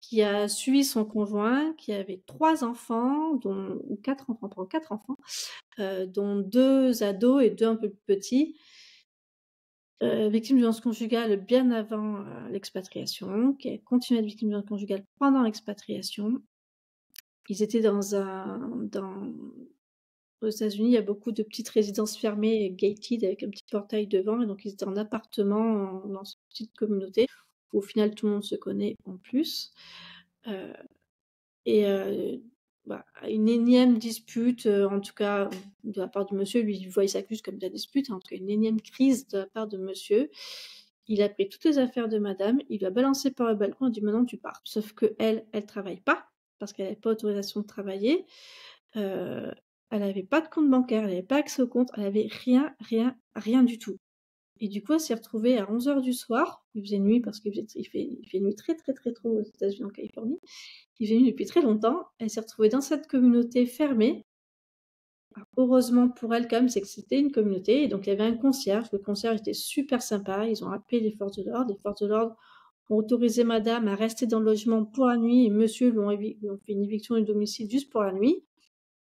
Qui a suivi son conjoint, qui avait 3 enfants, dont ou 4 enfants, pardon 4 enfants, dont 2 ados et 2 un peu plus petits, victimes de violences conjugales bien avant, l'expatriation, qui a continué à être victime de violences conjugales pendant l'expatriation. Ils étaient aux États-Unis, il y a beaucoup de petites résidences fermées, gated avec un petit portail devant et donc ils étaient en appartement dans cette petite communauté où au final tout le monde se connaît en plus. Heu Et une énième dispute, en tout cas, de la part du monsieur, lui, il voyait ça plus comme de la dispute, en tout cas une énième crise de la part de monsieur. Il a pris toutes les affaires de madame, il l'a balancé par le balcon, il a dit: «Maintenant tu pars». Sauf qu'elle, elle travaille pas, parce qu'elle avait pas autorisation de travailler. Heu, Elle avait pas de compte bancaire, elle avait pas accès au compte, elle avait rien, rien, rien du tout. Et du coup, elle s'est retrouvée à 11h du soir, il faisait nuit parce qu'il fait nuit très, très, très tôt aux États-Unis, en Californie. Il faisait nuit depuis très longtemps. Elle s'est retrouvée dans cette communauté fermée. Alors, heureusement pour elle, quand même, c'est que c'était une communauté. Et donc, il y avait un concierge. Le concierge était super sympa. Ils ont appelé les forces de l'ordre. Les forces de l'ordre ont autorisé madame à rester dans le logement pour la nuit. Et monsieur lui ont fait une éviction du domicile juste pour la nuit.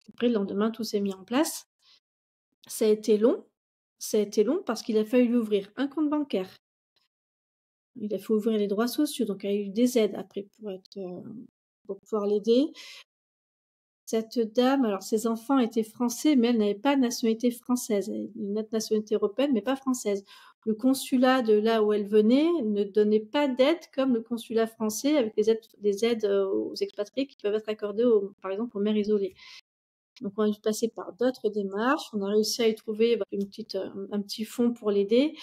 Après, le lendemain, tout s'est mis en place. Ça a été long. Ça a été long parce qu'il a fallu lui ouvrir un compte bancaire. Il a fallu ouvrir les droits sociaux. Donc, il y a eu des aides après pour pouvoir l'aider. Cette dame, alors ses enfants étaient français, mais elle n'avait pas de nationalité française. Elle avait une autre nationalité européenne, mais pas française. le consulat de là où elle venait ne donnait pas d'aide comme le consulat français avec des aides aux expatriés qui peuvent être accordées, par exemple, aux mères isolées. Donc, on a dû passer par d'autres démarches. On a réussi à y trouver un petit fonds pour l'aider,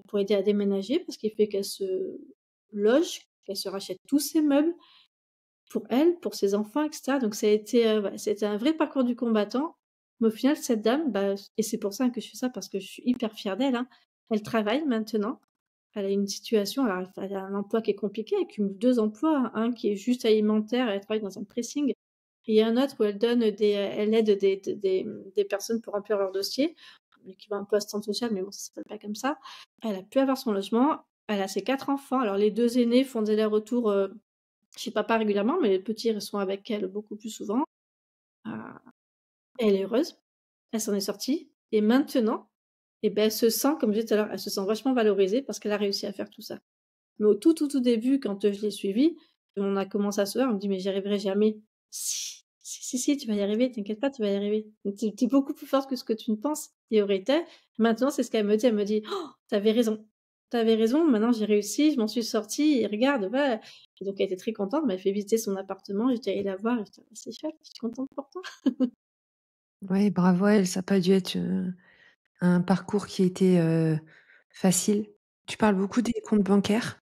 pour aider à déménager, parce qu'il fait qu'elle se loge, qu'elle se rachète tous ses meubles pour elle, pour ses enfants, etc. Donc, c'était un vrai parcours du combattant. Mais au final, cette dame, et c'est pour ça que je fais ça, parce que je suis hyper fière d'elle, hein, elle travaille maintenant. Elle a une situation, elle a un emploi qui est compliqué, elle cumule 2 emplois, un qui est juste alimentaire, elle travaille dans un pressing, et un autre où elle aide des personnes pour remplir leur dossier, l'équivalent un peu assistante sociale, mais bon, ça s'appelle pas comme ça. Elle a pu avoir son logement, elle a ses 4 enfants. Alors, les 2 aînés font des allers-retours chez papa régulièrement, mais les petits sont avec elle beaucoup plus souvent. Euh, elle est heureuse, elle s'en est sortie, et maintenant, elle se sent, comme je disais tout à l'heure, elle se sent vachement valorisée parce qu'elle a réussi à faire tout ça. Mais au tout début, quand je l'ai suivie, on a commencé à se voir, on me dit: «Mais j'y arriverai jamais». Si, tu vas y arriver, t'inquiète pas, tu vas y arriver. T'es beaucoup plus forte que ce que tu ne penses et aurais été. Maintenant, c'est ce qu'elle me dit, elle me dit: «Oh, t'avais raison. T'avais raison, maintenant j'ai réussi, je m'en suis sortie et regarde, voilà». Et donc elle était très contente, elle m'a fait visiter son appartement, j'étais allée la voir et j'étais: «Ah, c'est chouette, je suis contente pour toi». Ouais, bravo à elle, ça a pas dû être, un parcours qui était, facile. Tu parles beaucoup des comptes bancaires.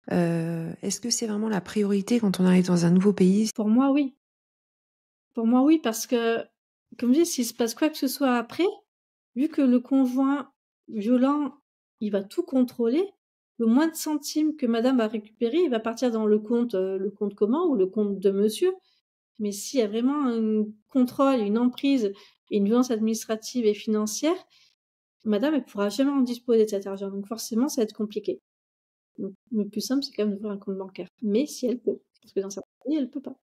Est-ce que c'est vraiment la priorité quand on arrive dans un nouveau pays? Pour moi, oui. Pour moi, oui, parce que, comme je dis, s'il se passe quoi que ce soit après, vu que le conjoint violent, il va tout contrôler, le moindre centime que madame va récupérer, il va partir dans le compte commun ou le compte de monsieur. Mais s'il y a vraiment un contrôle, une emprise et une violence administrative et financière, madame, elle pourra jamais en disposer de cet argent. Donc forcément, ça va être compliqué. Donc, le plus simple, c'est quand même d'ouvrir un compte bancaire. Mais si elle peut, parce que dans certains pays, elle peut pas.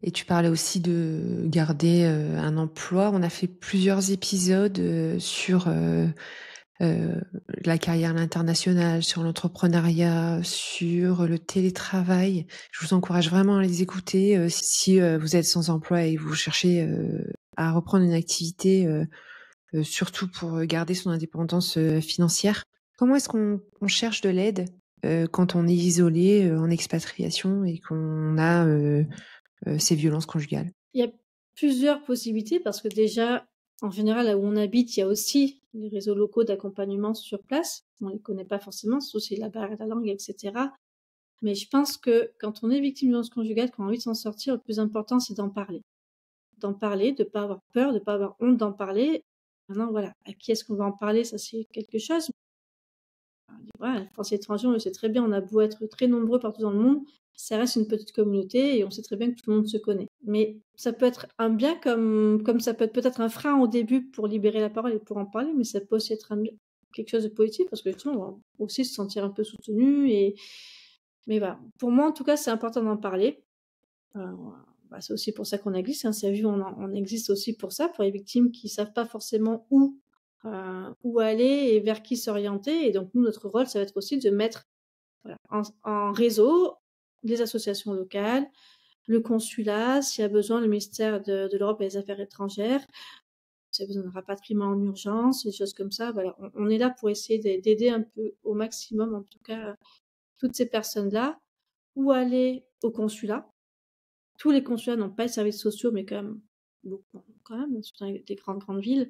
Et tu parlais aussi de garder, un emploi. On a fait plusieurs épisodes, sur, la carrière à l'international, sur l'entrepreneuriat, sur le télétravail. Je vous encourage vraiment à les écouter, si, vous êtes sans emploi et vous cherchez, à reprendre une activité, surtout pour, garder son indépendance, financière. Comment est-ce qu'on cherche de l'aide, quand on est isolé, en expatriation et qu'on a, ces violences conjugales? Il y a plusieurs possibilités parce que déjà, en général, là où on habite, il y a aussi les réseaux locaux d'accompagnement sur place. On les connaît pas forcément, c'est aussi la barrière de la langue, etc. Mais je pense que quand on est victime de violence conjugale, quand on a envie de s'en sortir, le plus important, c'est d'en parler. D'en parler, de pas avoir peur, de pas avoir honte d'en parler. Maintenant, voilà, à qui est-ce qu'on va en parler? Ça, c'est quelque chose. Voilà, les Français étrangers, on le sait très bien, on a beau être très nombreux partout dans le monde, ça reste une petite communauté et on sait très bien que tout le monde se connaît. Mais ça peut être un bien comme ça peut être peut-être un frein au début pour libérer la parole et pour en parler, mais ça peut aussi être quelque chose de positif parce que justement, on va aussi se sentir un peu soutenu mais voilà. Pour moi, en tout cas, c'est important d'en parler. Euh, c'est aussi pour ça qu'on existe, hein. C'est vu, on existe aussi pour ça, pour les victimes qui savent pas forcément où aller et vers qui s'orienter. Et donc, nous, notre rôle, ça va être aussi de mettre voilà, en réseau les associations locales, le consulat, s'il y a besoin, le ministère de l'Europe et des Affaires étrangères, s'il y a besoin de rapatriement en urgence, des choses comme ça. Voilà, on est là pour essayer d'aider un peu au maximum, en tout cas, toutes ces personnes-là, ou aller au consulat. Tous les consulats n'ont pas de services sociaux, mais quand même, beaucoup, quand même, surtout dans les grandes villes.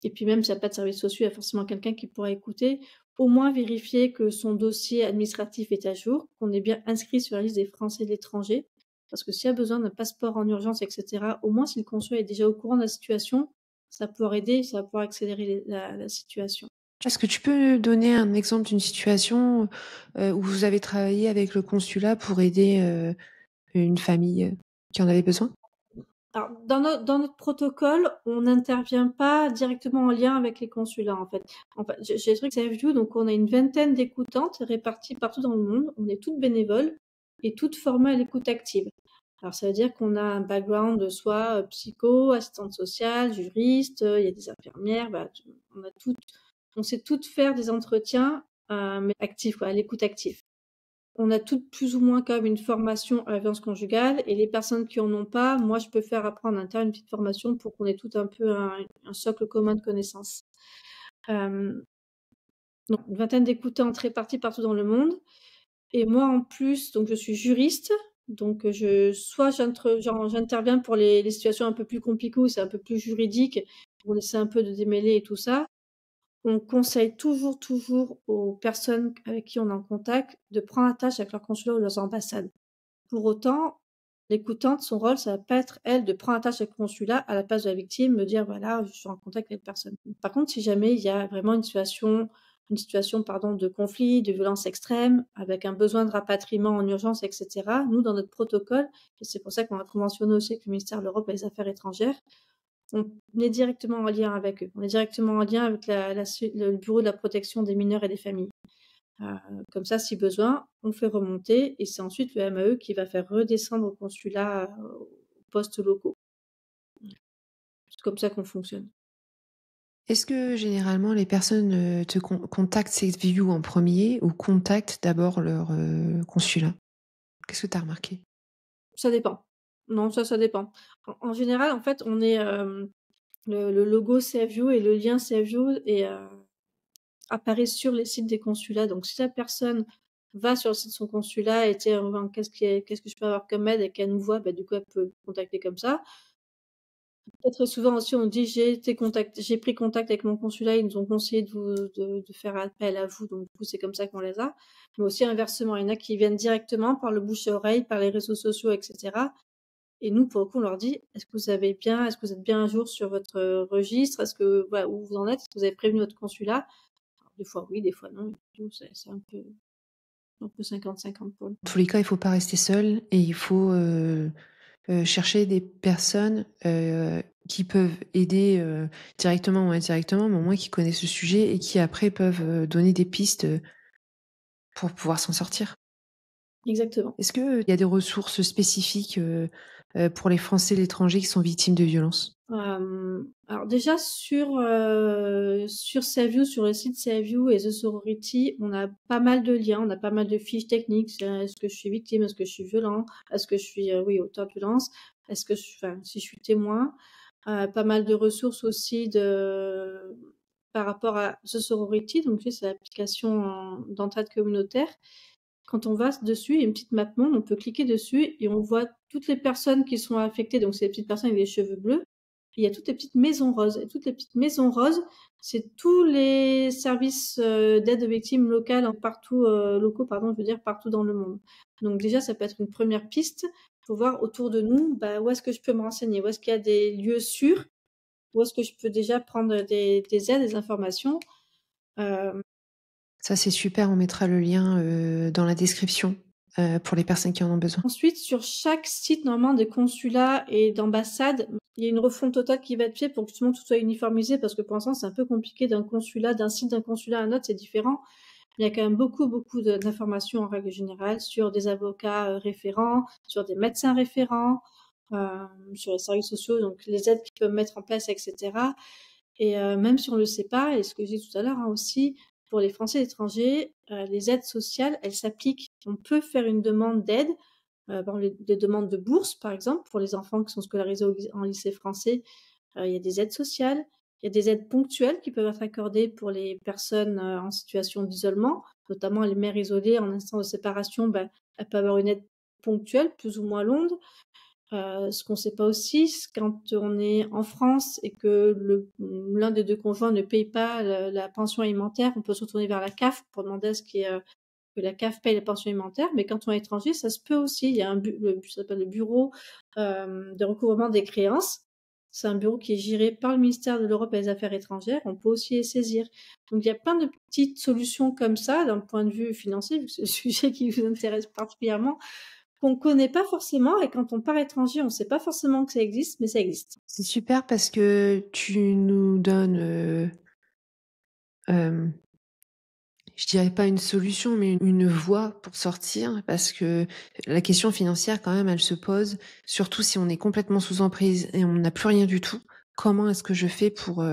Et puis même s'il n'y a pas de services sociaux, il y a forcément quelqu'un qui pourra écouter. Au moins vérifier que son dossier administratif est à jour, qu'on est bien inscrit sur la liste des Français de l'étranger. Parce que s'il y a besoin d'un passeport en urgence, etc., au moins si le consulat est déjà au courant de la situation, ça va pouvoir aider, ça va pouvoir accélérer la situation. Est-ce que tu peux donner un exemple d'une situation, où vous avez travaillé avec le consulat pour aider, une famille, qui en avait besoin? Alors, dans notre protocole, on n'intervient pas directement en lien avec les consulats, en fait. J'ai le truc Save You, donc on a une vingtaine d'écoutantes réparties partout dans le monde. On est toutes bénévoles et toutes formées à l'écoute active. Alors, ça veut dire qu'on a un background soit psycho, assistante sociale, juriste, il y a des infirmières, on sait toutes faire des entretiens, mais actifs, quoi, à l'écoute active. On a toutes plus ou moins quand même une formation à la violence conjugale et les personnes qui en ont pas, moi je peux faire apprendre en interne une petite formation pour qu'on ait tout un peu un socle commun de connaissances. Donc une vingtaine d'écoutants répartis partout dans le monde. Et moi, en plus, donc je suis juriste, donc soit j'interviens pour les situations un peu plus compliquées où c'est un peu plus juridique, où on essaie un peu de démêler et tout ça. On conseille toujours aux personnes avec qui on est en contact de prendre attache avec leur consulat ou leurs ambassades. Pour autant, l'écoutante, son rôle, ça va pas être, elle, de prendre attache avec le consulat à la place de la victime, me dire, voilà, je suis en contact avec personne. Par contre, si jamais il y a vraiment une situation, de conflit, de violence extrême, avec un besoin de rapatriement en urgence, etc., nous, dans notre protocole, et c'est pour ça qu'on a conventionné aussi avec le ministère de l'Europe et des Affaires étrangères, on est directement en lien avec eux. On est directement en lien avec le bureau de la protection des mineurs et des familles. Comme ça, si besoin, on fait remonter et c'est ensuite le MAE qui va faire redescendre au consulat, aux postes locaux. C'est comme ça qu'on fonctionne. Est-ce que généralement les personnes te contactent SafeView en premier ou contactent d'abord leur consulat? Qu'est-ce que tu as remarqué? Ça dépend. Non, ça dépend. En général, en fait, on est, le logo SafeView et le lien SafeView apparaît sur les sites des consulats. Donc si la personne va sur le site de son consulat et dit: «Qu'est-ce que je peux avoir comme aide?» et qu'elle nous voit, du coup, elle peut contacter comme ça. Très souvent aussi, on dit: «J'ai pris contact avec mon consulat, ils nous ont conseillé de faire appel à vous», donc du coup, c'est comme ça qu'on les a. Mais aussi inversement, il y en a qui viennent directement par le bouche à oreille, par les réseaux sociaux et cetera. Et nous, pour le coup, on leur dit: Est-ce que vous êtes bien à jour sur votre, registre? Est-ce que voilà, où vous en êtes? Est-ce que vous avez prévenu votre consulat?» Alors des fois oui, des fois non, et du coup, c'est un peu 50-50 pour nous. Dans tous les cas, il faut pas rester seul et il faut chercher des personnes qui peuvent aider directement ou indirectement, mais au moins qui connaissent le sujet et qui après peuvent donner des pistes pour pouvoir s'en sortir. Exactement. Est-ce qu'il y a des ressources spécifiques pour les Français et l'étranger qui sont victimes de violences? Alors déjà sur Saveview, sur le site Saveview et The Sorority, on a pas mal de liens, on a pas mal de fiches techniques. Est-ce que je suis victime? Est-ce que je suis violent? Est-ce que je suis, oui, auteur de violence? Est-ce que si je suis témoin? Pas mal de ressources aussi par rapport à The Sorority, donc tu sais, c'est l'application d'entraide communautaire. Quand on va dessus, il y a une petite map monde, on peut cliquer dessus et on voit toutes les personnes qui sont affectées, donc c'est les petites personnes avec les cheveux bleus. Il y a toutes les petites maisons roses. Et toutes les petites maisons roses, c'est tous les services d'aide aux victimes locaux, je veux dire, partout dans le monde. Donc déjà, ça peut être une première piste pour voir autour de nous, où est-ce que je peux me renseigner, où est-ce qu'il y a des lieux sûrs, où est-ce que je peux déjà prendre des aides, des informations. Ça, c'est super, on mettra le lien dans la description pour les personnes qui en ont besoin. Ensuite, sur chaque site, normalement, des consulats et d'ambassades, il y a une refonte totale qui va être faite pour que justement tout soit uniformisé, parce que pour l'instant, c'est un peu compliqué d'un site d'un consulat à un autre, c'est différent. Il y a quand même beaucoup d'informations en règle générale sur des avocats référents, sur des médecins référents, sur les services sociaux, donc les aides qu'ils peuvent mettre en place, etc. Et même si on le sait pas, et ce que j'ai dit tout à l'heure aussi, pour les Français et l'étranger, les aides sociales, elles s'appliquent. On peut faire une demande d'aide, des demandes de bourse, par exemple, pour les enfants qui sont scolarisés en lycée français. Il y a des aides sociales, il y a des aides ponctuelles qui peuvent être accordées pour les personnes en situation d'isolement, notamment les mères isolées en instance de séparation. Elles peuvent avoir une aide ponctuelle, plus ou moins longue. Ce qu'on ne sait pas aussi, c'est quand on est en France et que l'un des deux conjoints ne paye pas la pension alimentaire, on peut se retourner vers la CAF pour demander à ce que la CAF paye la pension alimentaire. Mais quand on est étranger, ça se peut aussi. Il y a ça s'appelle le bureau de recouvrement des créances. C'est un bureau qui est géré par le ministère de l'Europe et des Affaires étrangères. On peut aussi les saisir. Donc il y a plein de petites solutions comme ça d'un point de vue financier, vu que c'est le sujet qui vous intéresse particulièrement, qu'on connaît pas forcément, et quand on part étranger, on sait pas forcément que ça existe, mais ça existe. C'est super parce que tu nous donnes, je dirais pas une solution, mais une voie pour sortir parce que la question financière quand même, elle se pose, surtout si on est complètement sous emprise et on n'a plus rien du tout. Comment est-ce que je fais pour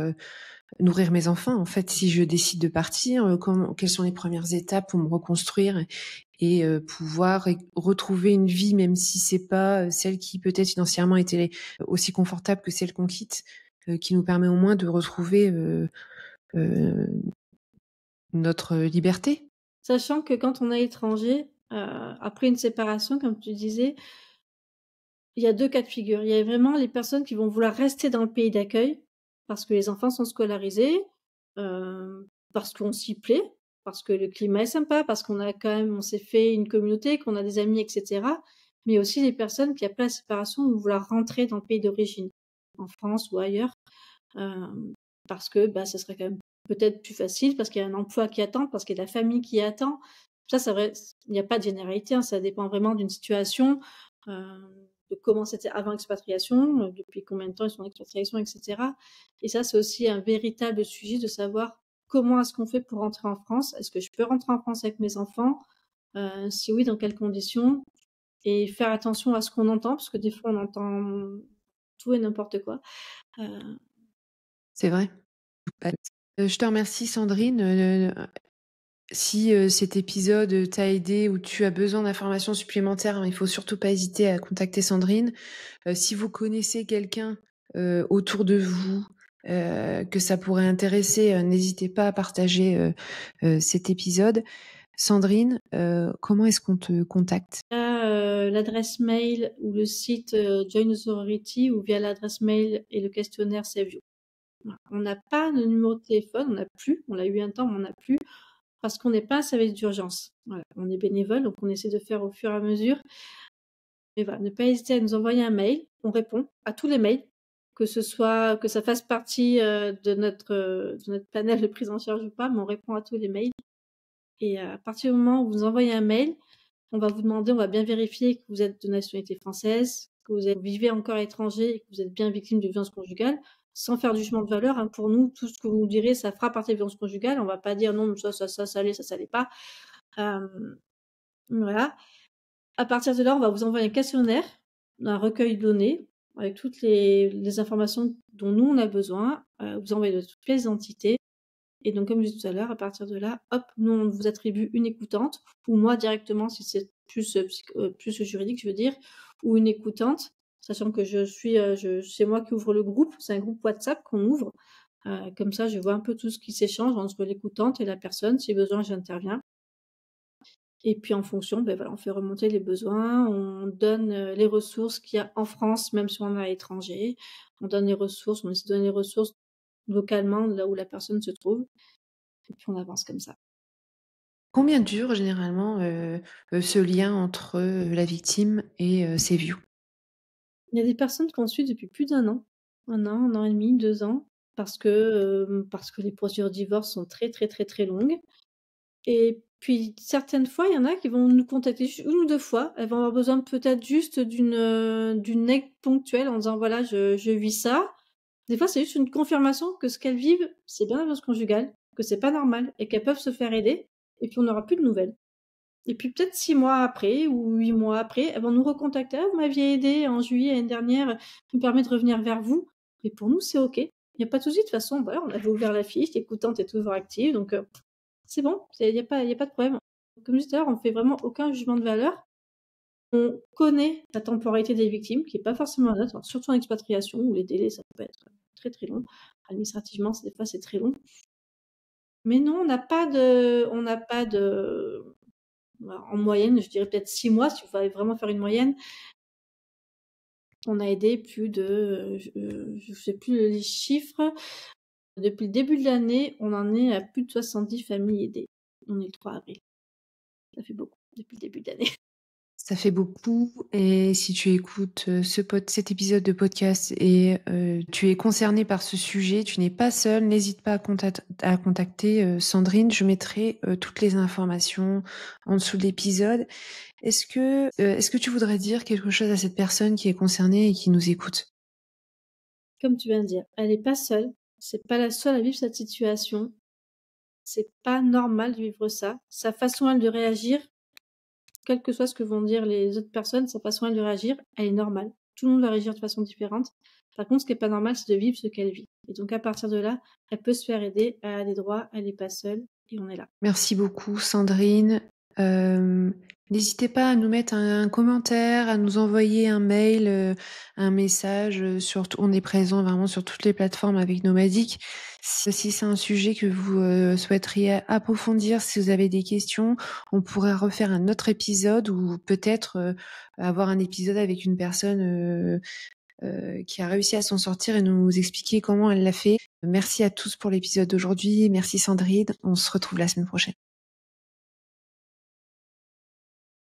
nourrir mes enfants? En fait, si je décide de partir, quelles sont les premières étapes pour me reconstruire et pouvoir retrouver une vie, même si c'est pas celle qui peut-être financièrement était aussi confortable que celle qu'on quitte, qui nous permet au moins de retrouver notre liberté. Sachant que quand on est étranger, après une séparation, comme tu disais, il y a 2 cas de figure. Il y a vraiment les personnes qui vont vouloir rester dans le pays d'accueil, parce que les enfants sont scolarisés, parce qu'on s'y plaît, parce que le climat est sympa, parce on s'est fait une communauté, qu'on a des amis et cetera. Mais aussi les personnes qui, après la séparation, vont vouloir rentrer dans le pays d'origine, en France ou ailleurs, parce que, ça serait quand même peut-être plus facile, parce qu'il y a un emploi qui attend, parce qu'il y a de la famille qui attend. Ça, c'est vrai, il n'y a pas de généralité, hein, ça dépend vraiment d'une situation, de comment c'était avant expatriation, depuis combien de temps ils sont en expatriation, et cetera. Et ça, c'est aussi un véritable sujet de savoir comment est-ce qu'on fait pour rentrer en France? Est-ce que je peux rentrer en France avec mes enfants? Si oui, dans quelles conditions? Et faire attention à ce qu'on entend, parce que des fois, on entend tout et n'importe quoi. Heu, C'est vrai. Bah, je te remercie Sandrine, si, cet épisode, t'a aidé ou tu as besoin d'informations supplémentaires, hein, il faut surtout pas hésiter à contacter Sandrine. Si vous connaissez quelqu'un, autour de vous, que ça pourrait intéresser, n'hésitez pas à partager, cet épisode. Sandrine, comment est-ce qu'on te contacte? l'adresse mail ou le site, Join a Sorority, ou via l'adresse mail et le questionnaire Save You. Voilà. On n'a pas de numéro de téléphone, on n'a plus, on l'a eu un temps, mais on n'a plus, parce qu'on n'est pas un service d'urgence. Voilà, on est bénévole, donc on essaie de faire au fur et à mesure. Et voilà, ne pas hésiter à nous envoyer un mail, on répond à tous les mails, que ça fasse partie, de notre panel de prise en charge ou pas, mais on répond à tous les mails. Et à partir du moment où vous envoyez un mail, on va vous demander, on va bien vérifier que vous êtes de nationalité française, que vous vivez encore à l'étranger et que vous êtes bien victime de violences conjugales, sans faire du jugement de valeur, hein. Pour nous, tout ce que vous nous direz, ça fera partie des violences conjugales. On va pas dire non, ça allait pas. Voilà. À partir de là, on va vous envoyer un questionnaire, un recueil de données avec toutes les informations dont nous on a besoin. Vous envoyez de toutes les entités. Et donc, comme je disais tout à l'heure, à partir de là, hop, nous, on vous attribue une écoutante, ou moi directement, si c'est plus, plus juridique, je veux dire, ou une écoutante, sachant que c'est moi qui ouvre le groupe, c'est un groupe WhatsApp qu'on ouvre. Comme ça, je vois un peu tout ce qui s'échange entre l'écoutante et la personne. Si besoin, j'interviens. Et puis en fonction, voilà, on fait remonter les besoins, on donne, les ressources qu'il y a en France, même si on est à l'étranger. On donne les ressources, on essaie de donner les ressources localement, là où la personne se trouve, et puis on avance comme ça. Combien dure généralement, ce lien entre, la victime et ses views? Il y a des personnes qu'on suit depuis plus d'un an. 1 an et demi, 2 ans, parce que les procédures de divorce sont très, très, très, très longues. Et puis certaines fois, il y en a qui vont nous contacter juste 1 ou 2 fois. Elles vont avoir besoin peut-être juste d'une aide ponctuelle en disant: «Voilà, je vis ça». Des fois, c'est juste une confirmation que ce qu'elles vivent, c'est bien la violence conjugale, que c'est pas normal et qu'elles peuvent se faire aider, et puis on n'aura plus de nouvelles. Et puis peut-être 6 mois après ou 8 mois après, elles vont nous recontacter: «Ah, vous m'aviez aidé en juillet l'année dernière, je me permets de revenir vers vous». Et pour nous, c'est OK. Il y a pas de souci, de toute façon, voilà, on avait ouvert la fiche, l'écoutante est toujours active, donc c'est bon, il y a pas de problème. Comme je disais tout à l'heure, on fait vraiment aucun jugement de valeur. On connaît la temporalité des victimes, qui est pas forcément neutre, alors surtout en expatriation où les délais, ça peut être très, très long. Administrativement, des fois, c'est très long. Mais non, on n'a pas de bah, en moyenne, je dirais peut-être 6 mois, si il fallait vraiment faire une moyenne. On a aidé plus de, je sais plus les chiffres. Depuis le début de l'année, on en est à plus de 70 familles aidées. On est le 3 avril. Ça fait beaucoup depuis le début de l'année. Ça fait beaucoup et si tu écoutes, cet épisode de podcast et tu es concerné par ce sujet, tu n'es pas seul, n'hésite pas à contacter, Sandrine. Je mettrai, toutes les informations en dessous de l'épisode. Est-ce que tu voudrais dire quelque chose à cette personne qui est concernée et qui nous écoute? Comme tu viens de dire, elle est pas seule. C'est pas la seule à vivre cette situation. C'est pas normal de vivre ça. Sa façon, elle, de réagir, quel que soit ce que vont dire les autres personnes, sa façon, elle, de réagir, elle est normale. Tout le monde va réagir de façon différente. Par contre, ce qui est pas normal, c'est de vivre ce qu'elle vit. Et donc, à partir de là, elle peut se faire aider, elle a des droits, elle est pas seule, et on est là. Merci beaucoup Sandrine. N'hésitez pas à nous mettre un commentaire, à nous envoyer un mail, un message, on est présent vraiment sur toutes les plateformes avec Nomadic. Si c'est un sujet que vous souhaiteriez approfondir, si vous avez des questions, on pourrait refaire un autre épisode ou peut-être avoir un épisode avec une personne qui a réussi à s'en sortir et nous expliquer comment elle l'a fait. Merci à tous pour l'épisode d'aujourd'hui. Merci Sandrine. On se retrouve la semaine prochaine.